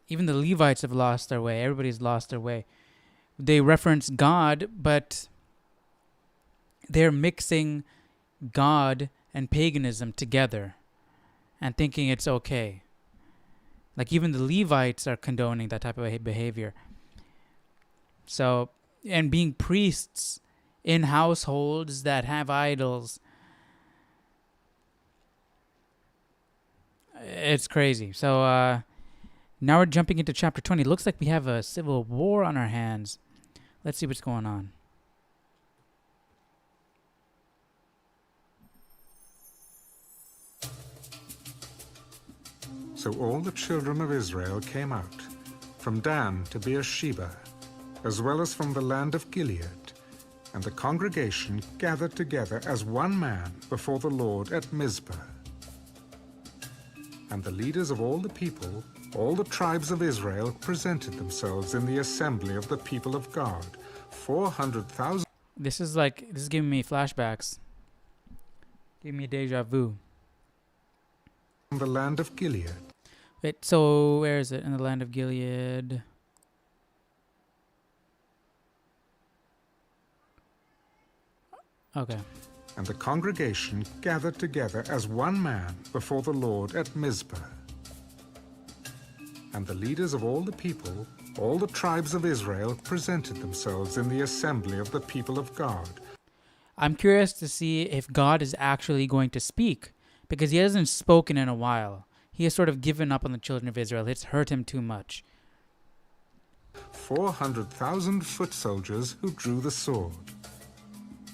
Even the Levites have lost their way. Everybody's lost their way. They reference God, but they're mixing God and paganism together and thinking it's okay. Like even the Levites are condoning that type of behavior. So, and being priests in households that have idols, it's crazy. So now we're jumping into chapter 20. Looks like we have a civil war on our hands. Let's see what's going on. So all the children of Israel came out, from Dan to Beersheba, as well as from the land of Gilead, and the congregation gathered together as one man before the Lord at Mizpah. And the leaders of all the people, all the tribes of Israel, presented themselves in the assembly of the people of God, 400,000. This is giving me flashbacks. Giving me deja vu. From the land of Gilead. Wait, so where is it? In the land of Gilead. Okay. And the congregation gathered together as one man before the Lord at Mizpah. And the leaders of all the people, all the tribes of Israel, presented themselves in the assembly of the people of God. I'm curious to see if God is actually going to speak, because he hasn't spoken in a while. He has sort of given up on the children of Israel. It's hurt him too much. 400,000 foot soldiers who drew the sword.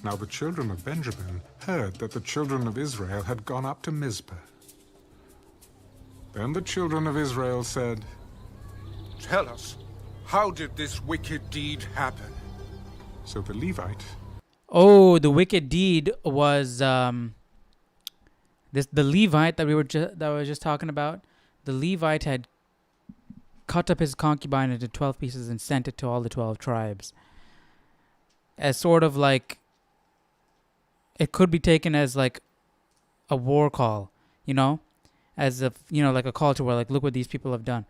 Now the children of Benjamin heard that the children of Israel had gone up to Mizpah. Then the children of Israel said, "Tell us, how did this wicked deed happen?" So the Levite... Oh, the wicked deed was the Levite that I was just talking about. The Levite had cut up his concubine into 12 pieces and sent it to all the 12 tribes. As sort of like, it could be taken as like a war call, as if, like a call to war, like, look what these people have done.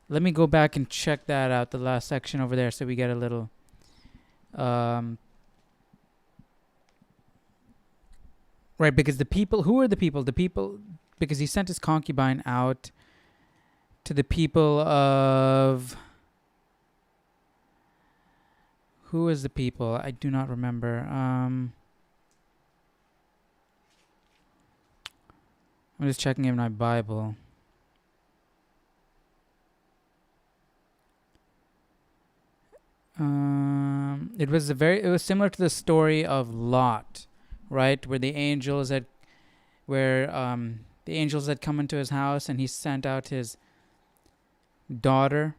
Let me go back and check that out, the last section over there, so we get a little right, because the people, who are the people? The people, because he sent his concubine out to the people of, who is the people? I do not remember. I'm just checking in my Bible. It was similar to the story of Lot, right? Where the angels had come into his house and he sent out his daughter.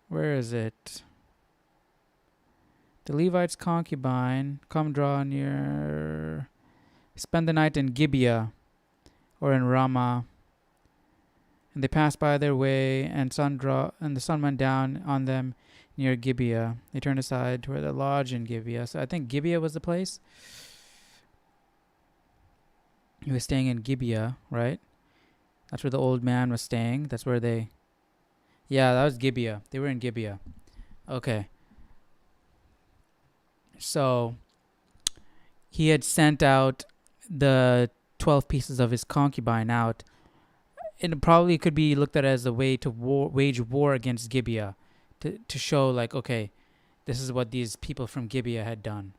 Where is it? The Levite's concubine, come draw near, spend the night in Gibeah or in Ramah. And they passed by their way, and the sun went down on them near Gibeah. They turned aside toward the lodge in Gibeah. So I think Gibeah was the place. He was staying in Gibeah, right? That's where the old man was staying. That's where they... Yeah, that was Gibeah. They were in Gibeah. Okay. So he had sent out the 12 pieces of his concubine out. It probably could be looked at as a way to wage war against Gibeah, to show like, okay, this is what these people from Gibeah had done.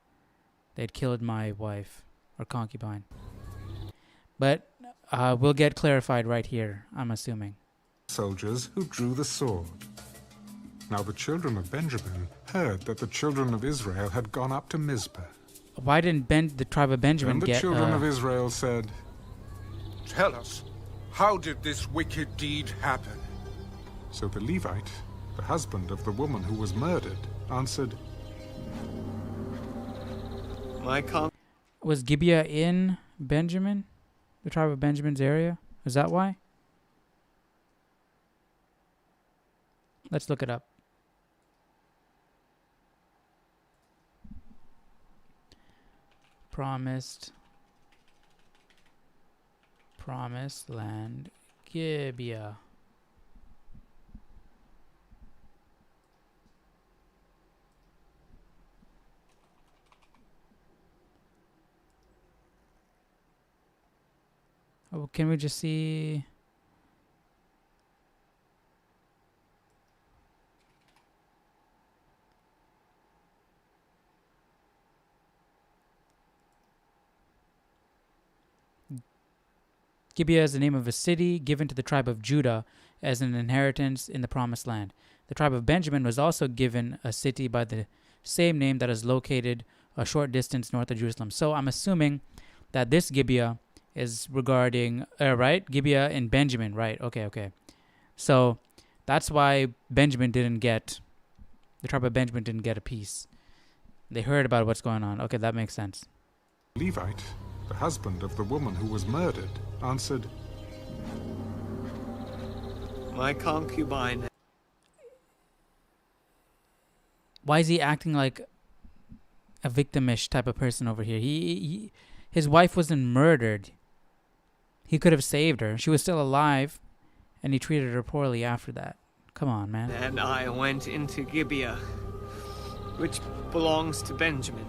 They had killed my wife or concubine. But we'll get clarified right here, I'm assuming. Soldiers who drew the sword. Now the children of Benjamin heard that the children of Israel had gone up to Mizpah. Why didn't the tribe of Benjamin Then the children of Israel said, "Tell us, how did this wicked deed happen?" So the Levite, the husband of the woman who was murdered, answered, Was Gibeah in Benjamin? The tribe of Benjamin's area? Is that why? Let's look it up. Promised land, Gibeah. Oh, can we just see? Gibeah is the name of a city given to the tribe of Judah as an inheritance in the promised land. The tribe of Benjamin was also given a city by the same name that is located a short distance north of Jerusalem. So I'm assuming that this Gibeah is regarding, right? Gibeah in Benjamin, right? Okay. So that's why the tribe of Benjamin didn't get a piece. They heard about what's going on. Okay, that makes sense. Levite, the husband of the woman who was murdered, answered, My concubine. Why is he acting like a victimish type of person over here? His wife wasn't murdered. He could have saved her. She was still alive, and he treated her poorly after that. Come on, man. And I went into Gibeah, which belongs to Benjamin,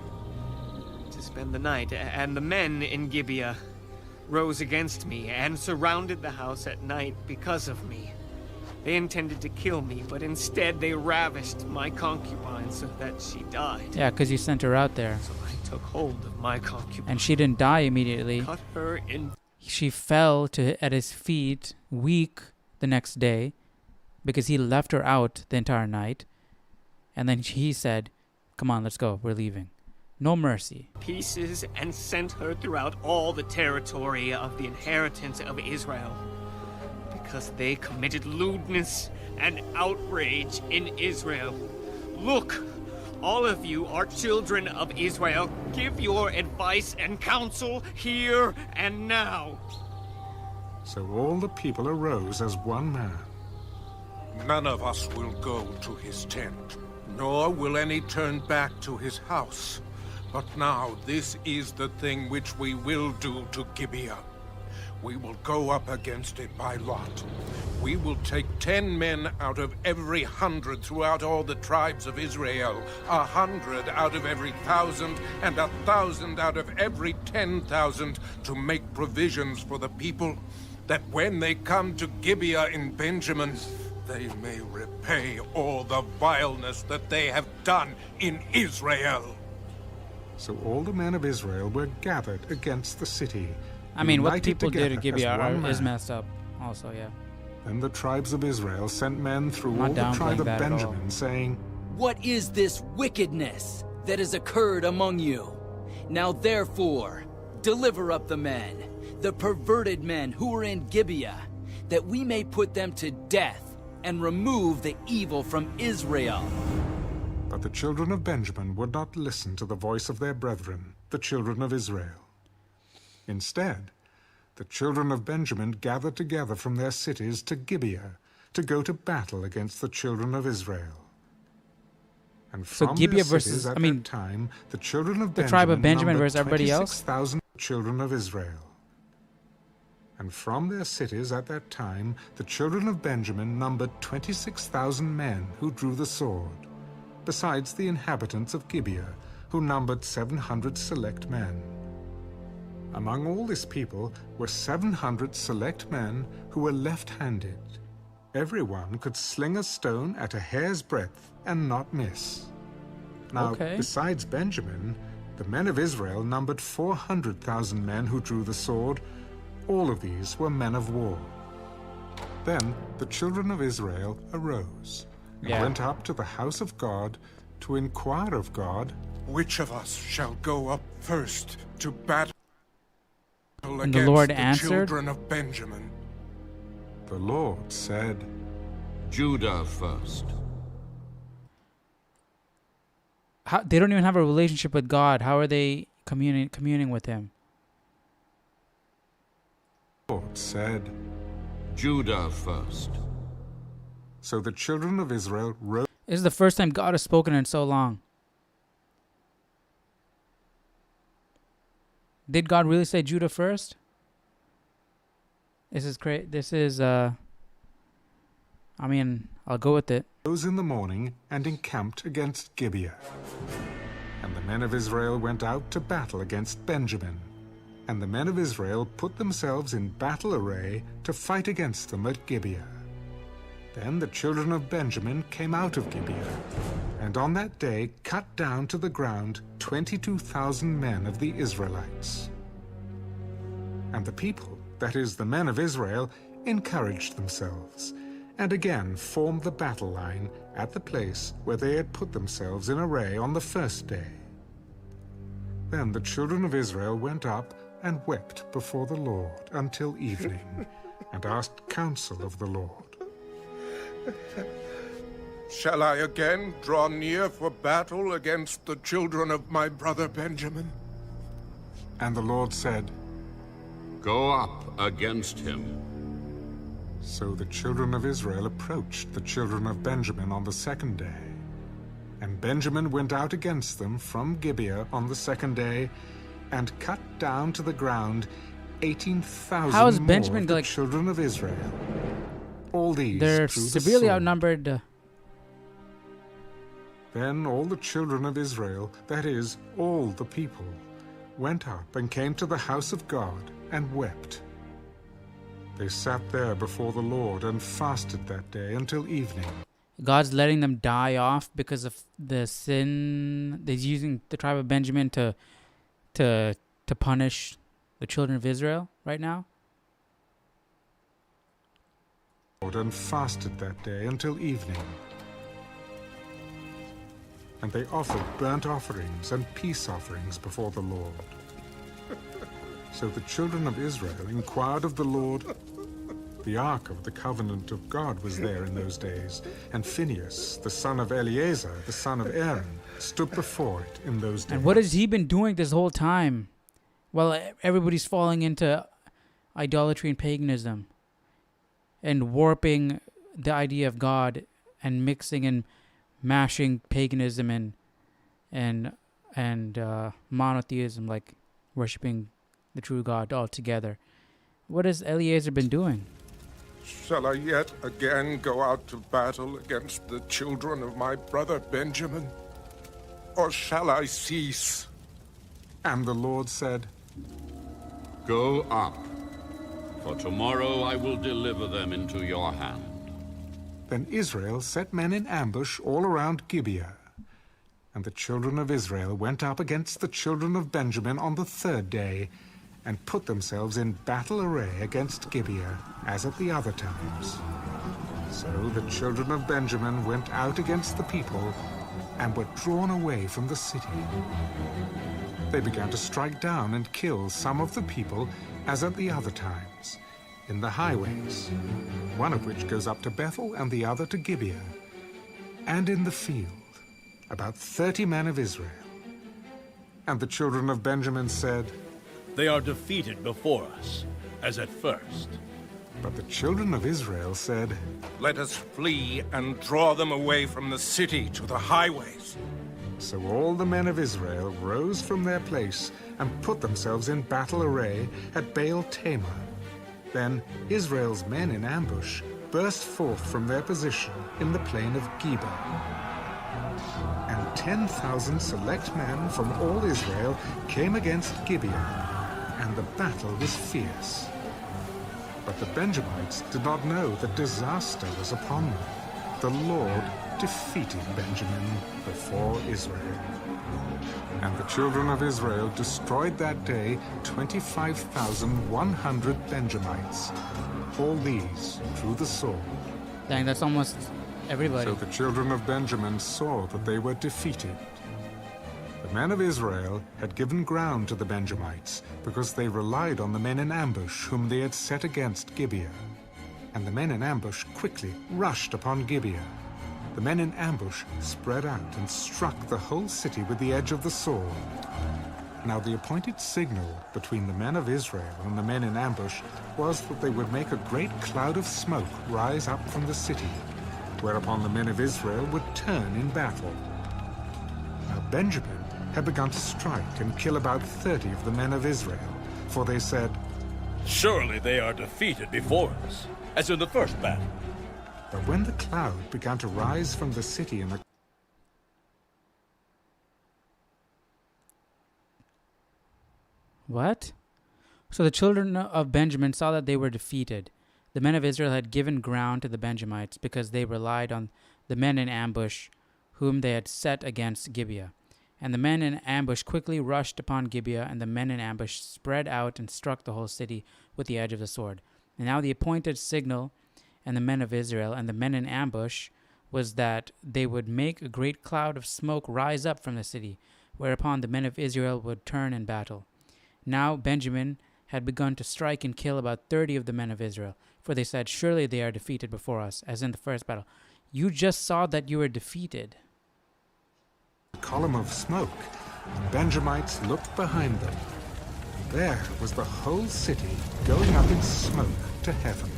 to spend the night. And the men in Gibeah rose against me and surrounded the house at night because of me. They intended to kill me, but instead they ravished my concubine so that she died. Yeah, because you sent her out there. So I took hold of my concubine. And she didn't die immediately. Cut her in. She fell at his feet, weak, the next day, because he left her out the entire night. And then he said, come on, let's go. We're leaving. No mercy. Pieces and sent her throughout all the territory of the inheritance of Israel, because they committed lewdness and outrage in Israel. Look, all of you are children of Israel. Give your advice and counsel here and now. So all the people arose as one man. None of us will go to his tent, nor will any turn back to his house. But now this is the thing which we will do to Gibeah. We will go up against it by lot. We will take 10 men out of every 100 throughout all the tribes of Israel, 100 out of every 1,000, and 1,000 out of every 10,000 to make provisions for the people, that when they come to Gibeah in Benjamin, they may repay all the vileness that they have done in Israel. So all the men of Israel were gathered against the city. I mean, what united people did to together as Gibeah one is man. messed up also, yeah. Then the tribes of Israel sent men through Not all the tribe downplaying of that at all. Benjamin, saying, What is this wickedness that has occurred among you? Now therefore, deliver up the men, the perverted men who are in Gibeah, that we may put them to death and remove the evil from Israel. But the children of Benjamin would not listen to the voice of their brethren, the children of Israel. Instead, the children of Benjamin gathered together from their cities to Gibeah to go to battle against the children of Israel. And So from Gibeah their cities versus- at I mean, that time, the children of the Benjamin tribe of Benjamin numbered versus everybody else? 26,000 children of Israel. And from their cities at that time, the children of Benjamin numbered 26,000 men who drew the sword, besides the inhabitants of Gibeah, who numbered 700 select men. Among all this people were 700 select men who were left-handed. Everyone could sling a stone at a hair's breadth and not miss. Now, Okay. besides Benjamin, the men of Israel numbered 400,000 men who drew the sword. All of these were men of war. Then the children of Israel arose and Yeah. went up to the house of God to inquire of God, Which of us shall go up first to battle And the against Lord the answered? children of Benjamin? The Lord said, Judah first. They don't even have a relationship with God. How are they communing with him? The Lord said. Judah first. So the children of Israel rose. This is the first time God has spoken in so long. Did God really say Judah first? This is great. This is, I mean, I'll go with it. Rose in the morning and encamped against Gibeah. And the men of Israel went out to battle against Benjamin. And the men of Israel put themselves in battle array to fight against them at Gibeah. Then the children of Benjamin came out of Gibeah, and on that day cut down to the ground 22,000 men of the Israelites. And the people, that is, the men of Israel, encouraged themselves, and again formed the battle line at the place where they had put themselves in array on the first day. Then the children of Israel went up and wept before the Lord until evening, and asked counsel of the Lord. Shall I again draw near for battle against the children of my brother Benjamin? And the Lord said, Go up against him. So the children of Israel approached the children of Benjamin on the second day. And Benjamin went out against them from Gibeah on the second day, and cut down to the ground 18,000 How is more Benjamin, of the like- children of Israel. All these They're through the severely sword. outnumbered. Then all the children of Israel, that is, all the people, went up and came to the house of God and wept. They sat there before the Lord and fasted that day until evening. God's letting them die off because of the sin. He's using the tribe of Benjamin to punish the children of Israel right now. And fasted that day until evening. And they offered burnt offerings and peace offerings before the Lord. So the children of Israel inquired of the Lord. The ark of the covenant of God was there in those days, and Phinehas, the son of Eleazar, the son of Aaron, stood before it in those days. And what has he been doing this whole time? Well, everybody's falling into idolatry and paganism and warping the idea of God and mixing and mashing paganism and monotheism, like worshiping the true God all together. What has Eleazar been doing? Shall I yet again go out to battle against the children of my brother Benjamin? Or shall I cease? And the Lord said, Go up, for tomorrow I will deliver them into your hand. Then Israel set men in ambush all around Gibeah. And the children of Israel went up against the children of Benjamin on the third day, and put themselves in battle array against Gibeah, as at the other times. So the children of Benjamin went out against the people, and were drawn away from the city. They began to strike down and kill some of the people, as at the other times, in the highways, one of which goes up to Bethel and the other to Gibeah, and in the field, about 30 men of Israel. And the children of Benjamin said, They are defeated before us, as at first. But the children of Israel said, Let us flee and draw them away from the city to the highways. So all the men of Israel rose from their place and put themselves in battle array at Baal Tamar. Then Israel's men in ambush burst forth from their position in the plain of Geba. And 10,000 select men from all Israel came against Gibeah, and the battle was fierce. But the Benjamites did not know that disaster was upon them. The Lord defeated Benjamin before Israel. And the children of Israel destroyed that day 25,100 Benjamites, all these through the sword. Dang, that's almost everybody. So the children of Benjamin saw that they were defeated. The men of Israel had given ground to the Benjamites because they relied on the men in ambush whom they had set against Gibeah. And the men in ambush quickly rushed upon Gibeah. The men in ambush spread out and struck the whole city with the edge of the sword. Now the appointed signal between the men of Israel and the men in ambush was that they would make a great cloud of smoke rise up from the city, whereupon the men of Israel would turn in battle. Now Benjamin had begun to strike and kill about 30 of the men of Israel, for they said, Surely they are defeated before us, as in the first battle. But when the cloud began to rise from the city and the What? So the children of Benjamin saw that they were defeated. The men of Israel had given ground to the Benjamites because they relied on the men in ambush whom they had set against Gibeah. And the men in ambush quickly rushed upon Gibeah, and the men in ambush spread out and struck the whole city with the edge of the sword. And now the appointed signal and the men of Israel and the men in ambush was that they would make a great cloud of smoke rise up from the city, whereupon the men of Israel would turn in battle. Now Benjamin had begun to strike and kill about 30 of the men of Israel, for they said, "Surely they are defeated before us," as in the first battle. You just saw that you were defeated. column of smoke, the Benjamites looked behind them. There was the whole city going up in smoke to heaven.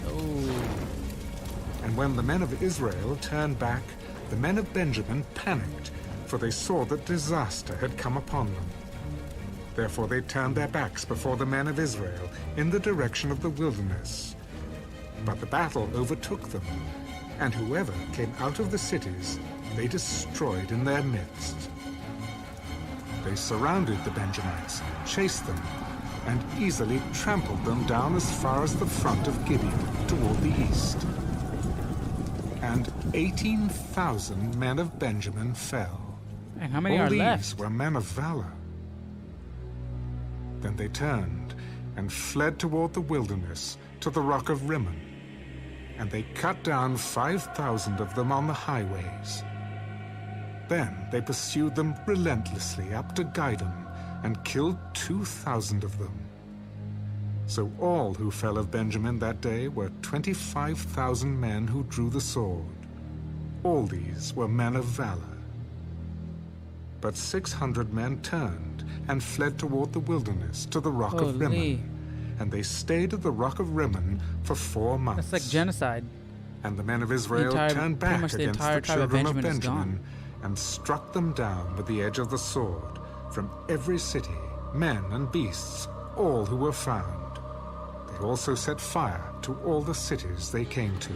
And when the men of Israel turned back, the men of Benjamin panicked, for they saw that disaster had come upon them. Therefore they turned their backs before the men of Israel in the direction of the wilderness. But the battle overtook them, and whoever came out of the cities they destroyed in their midst. They surrounded the Benjamites, chased them, and easily trampled them down as far as the front of Gibeah toward the east. And 18,000 men of Benjamin fell. And how many All are these left? were men of valor. Then they turned and fled toward the wilderness to the rock of Rimmon, and they cut down 5,000 of them on the highways. Then they pursued them relentlessly up to Gidom and killed 2,000 of them. So all who fell of Benjamin that day were 25,000 men who drew the sword. All these were men of valor. But 600 men turned and fled toward the wilderness to the rock of Rimmon, and they stayed at the rock of Rimmon for 4 months. That's like genocide. And the men of Israel turned back against the children of Benjamin and struck them down with the edge of the sword from every city, men and beasts, all who were found. They also set fire to all the cities they came to.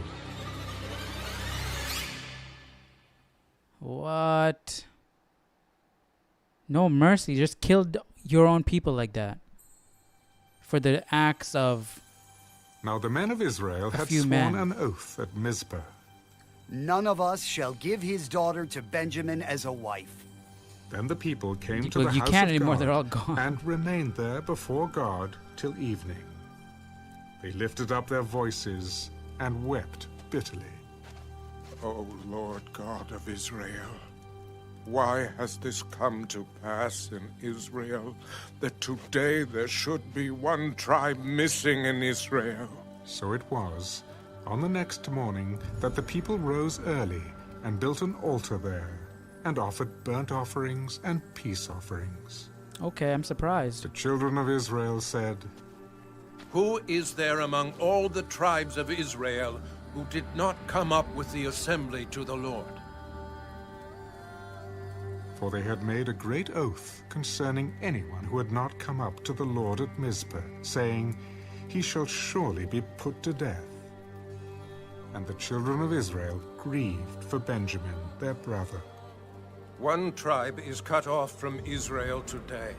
What? No mercy, just killed your own people like that. For the acts of... Now the men of Israel had sworn an oath at Mizpah. None of us shall give his daughter to Benjamin as a wife. Then the people came to the you house can't of anymore, God they're all gone. and remained there before God till evening. They lifted up their voices and wept bitterly. O Lord God of Israel, why has this come to pass in Israel, that today there should be one tribe missing in Israel? So it was, on the next morning, that the people rose early and built an altar there, and offered burnt offerings and peace offerings. Okay, I'm surprised. The children of Israel said, Who is there among all the tribes of Israel who did not come up with the assembly to the Lord? For they had made a great oath concerning anyone who had not come up to the Lord at Mizpah, saying, He shall surely be put to death. And the children of Israel grieved for Benjamin, their brother. One tribe is cut off from Israel today.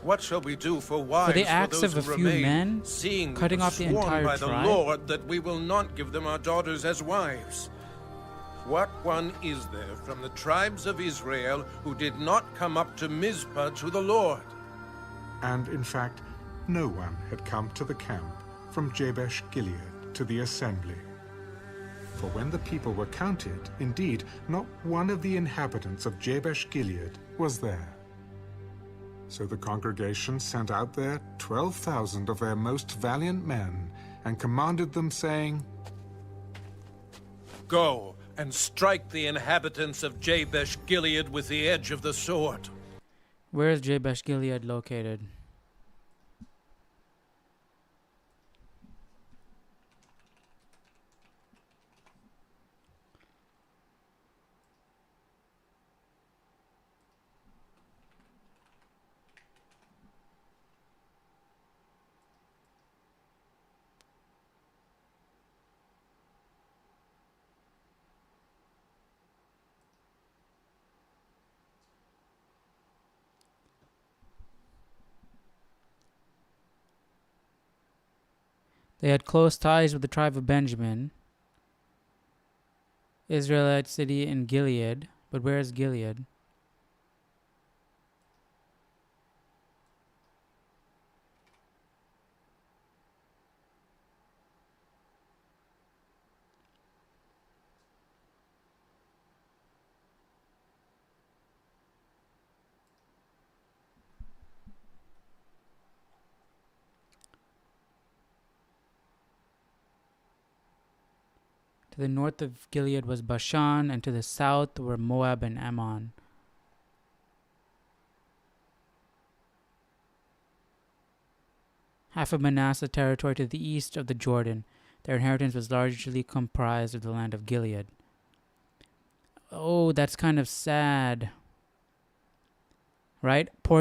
What shall we do for wives For the acts those of a who few remain, men, seeing cutting off the sworn entire by tribe? the Lord that we will not give them our daughters as wives? What one is there from the tribes of Israel who did not come up to Mizpah to the Lord? And in fact, no one had come to the camp from Jabesh Gilead to the assembly. For when the people were counted, indeed, not one of the inhabitants of Jabesh Gilead was there. So the congregation sent out there 12,000 of their most valiant men, and commanded them, saying, Go and strike the inhabitants of Jabesh Gilead with the edge of the sword. Where is Jabesh Gilead located? They had close ties with the tribe of Benjamin, Israelite city in Gilead. But where is Gilead? To the north of Gilead was Bashan, and to the south were Moab and Ammon. Half of Manasseh territory to the east of the Jordan. Their inheritance was largely comprised of the land of Gilead. Oh, that's kind of sad. Right? So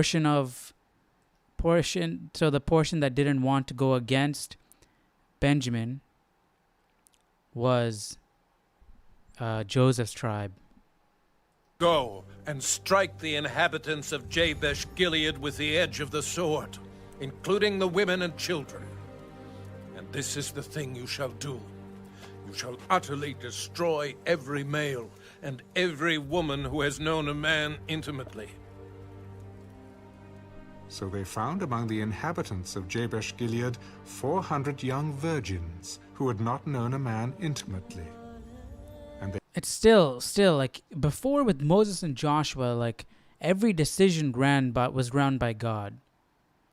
the portion that didn't want to go against Benjamin was Joseph's tribe. Go and strike the inhabitants of Jabesh Gilead with the edge of the sword, including the women and children. And this is the thing you shall do. You shall utterly destroy every male and every woman who has known a man intimately. So they found among the inhabitants of Jabesh Gilead 400 young virgins who had not known a man intimately. And they It's still like before with Moses and Joshua, like every decision was run by God.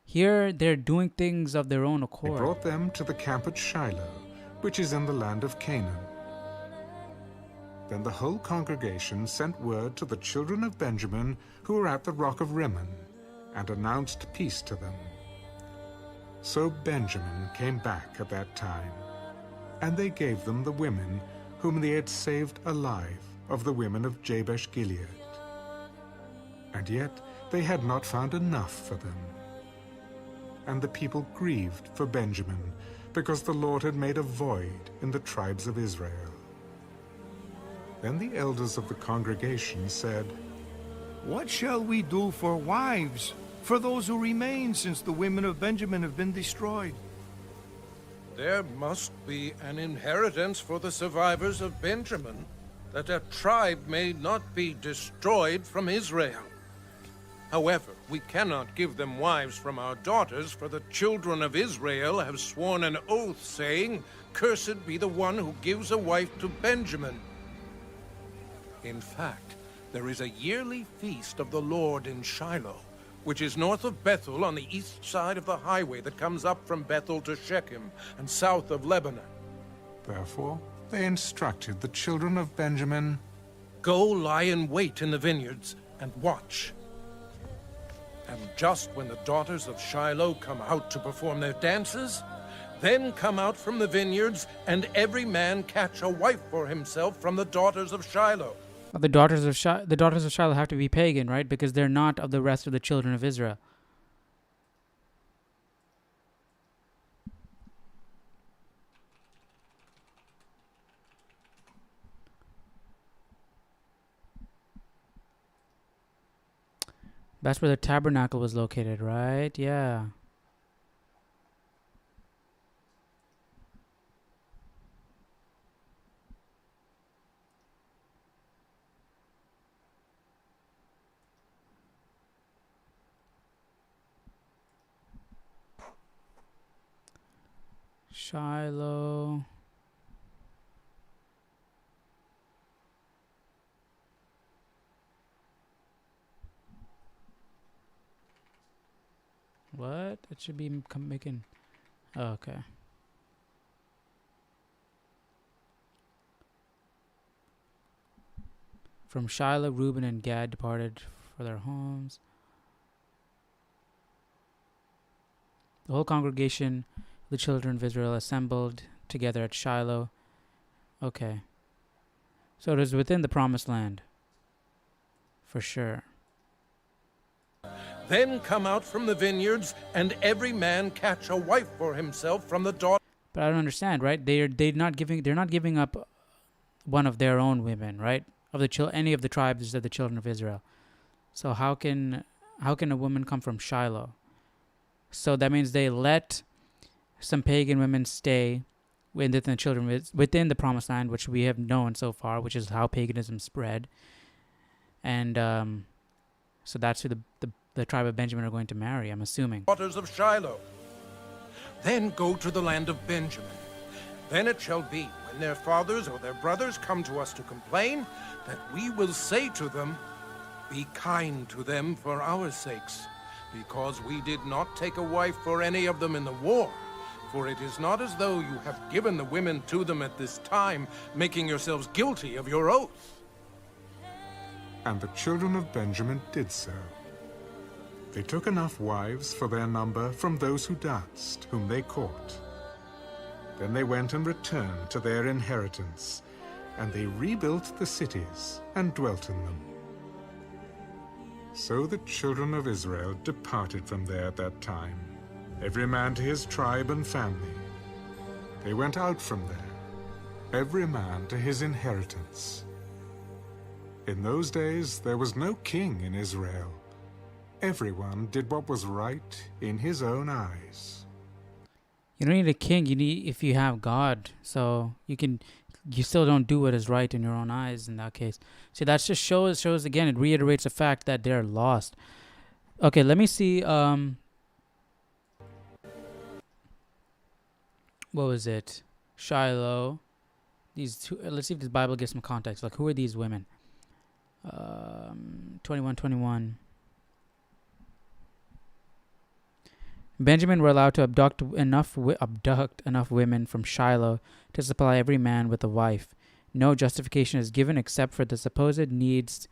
Here they're doing things of their own accord. brought them to the camp at Shiloh, which is in the land of Canaan. Then the whole congregation sent word to the children of Benjamin who were at the rock of Rimmon, and announced peace to them. So Benjamin came back at that time, and they gave them the women whom they had saved alive of the women of Jabesh Gilead. And yet they had not found enough for them. And the people grieved for Benjamin, because the Lord had made a void in the tribes of Israel. Then the elders of the congregation said, "What shall we do for wives for those who remain, since the women of Benjamin have been destroyed?" There must be an inheritance for the survivors of Benjamin, that a tribe may not be destroyed from Israel. However, we cannot give them wives from our daughters, for the children of Israel have sworn an oath, saying, "Cursed be the one who gives a wife to Benjamin." In fact, there is a yearly feast of the Lord in Shiloh, which is north of Bethel on the east side of the highway that comes up from Bethel to Shechem and south of Lebanon. Therefore they instructed the children of Benjamin, Go lie in wait in the vineyards and watch. And just when the daughters of Shiloh come out to perform their dances, then come out from the vineyards, and every man catch a wife for himself from the daughters of Shiloh. But the daughters of Shiloh have to be pagan, right? Because they're not of the rest of the children of Israel. That's where the tabernacle was located, right? Yeah. Shiloh. What? It should be making... Oh, okay. From Shiloh, Reuben and Gad departed for their homes. The whole congregation, the children of Israel, assembled together at Shiloh. Okay. So it is within the promised land. For sure. Then come out from the vineyards, and every man catch a wife for himself from the daughter. But I don't understand, right? They're not giving up one of their own women, right? Of the any of the tribes of the children of Israel. So how can a woman come from Shiloh? So that means they let some pagan women stay within the children within the promised land, which we have known so far, which is how paganism spread. And so that's who the tribe of Benjamin are going to marry, I'm assuming. Daughters of Shiloh. Then go to the land of Benjamin. Then it shall be, when their fathers or their brothers come to us to complain, that we will say to them, be kind to them for our sakes, because we did not take a wife for any of them in the war. For it is not as though you have given the women to them at this time, making yourselves guilty of your oath. And the children of Benjamin did so. They took enough wives for their number from those who danced, whom they caught. Then they went and returned to their inheritance, and they rebuilt the cities and dwelt in them. So the children of Israel departed from there at that time, every man to his tribe and family. They went out from there, every man to his inheritance. In those days there was no king in Israel. Everyone did what was right in his own eyes. You don't need a king. You need, if you have God. So you still don't do what is right in your own eyes in that case. See, that just shows again, it reiterates the fact that they're lost. Okay, let me see. What was it? Shiloh. These two. Let's see if this Bible gives some context. Like, who are these women? 21:21. Benjamin were allowed to abduct enough women from Shiloh to supply every man with a wife. No justification is given except for the supposed needs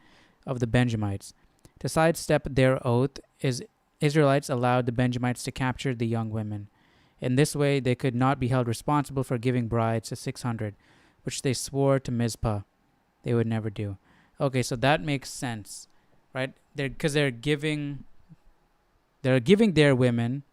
of the Benjamites. To sidestep their oath, Israelites allowed the Benjamites to capture the young women. In this way, they could not be held responsible for giving brides to 600, which they swore to Mizpah they would never do. Okay, so that makes sense, right? Because they're giving their women.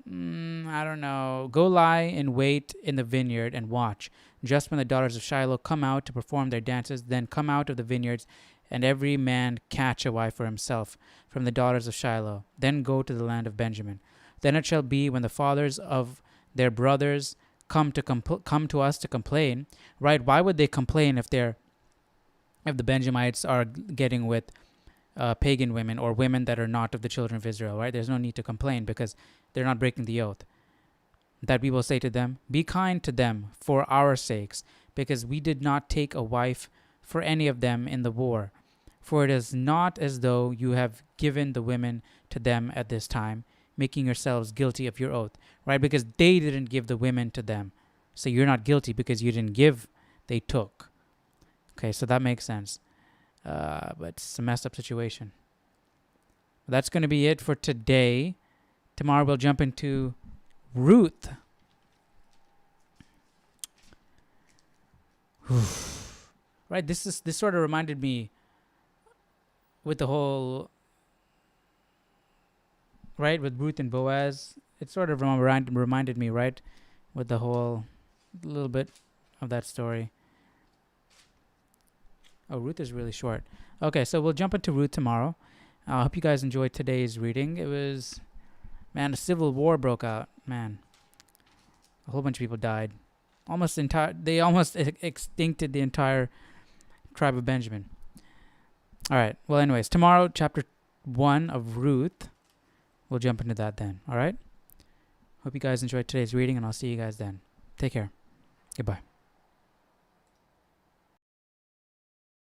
I don't know. Go lie in wait in the vineyard and watch. Just when the daughters of Shiloh come out to perform their dances, then come out of the vineyards, and every man catch a wife for himself from the daughters of Shiloh. Then go to the land of Benjamin. Then it shall be when the fathers of their brothers come to us to complain, right? Why would they complain if the Benjamites are getting with pagan women or women that are not of the children of Israel, right? There's no need to complain because they're not breaking the oath. That we will say to them, be kind to them for our sakes, because we did not take a wife for any of them in the war. For it is not as though you have given the women to them at this time, making yourselves guilty of your oath, right? Because they didn't give the women to them. So you're not guilty because you didn't give, they took. Okay, so that makes sense. But it's a messed up situation. That's going to be it for today. Tomorrow we'll jump into Ruth. Right, this sort of reminded me with the whole, right, with Ruth and Boaz. It sort of reminded me, right, with the whole little bit of that story. Oh, Ruth is really short. Okay, so we'll jump into Ruth tomorrow. I hope you guys enjoyed today's reading. It was, man, a civil war broke out. Man, a whole bunch of people died. They almost extincted the entire tribe of Benjamin. All right. Well, anyways, tomorrow, chapter 1 of Ruth. We'll jump into that then. All right. Hope you guys enjoyed today's reading, and I'll see you guys then. Take care. Goodbye.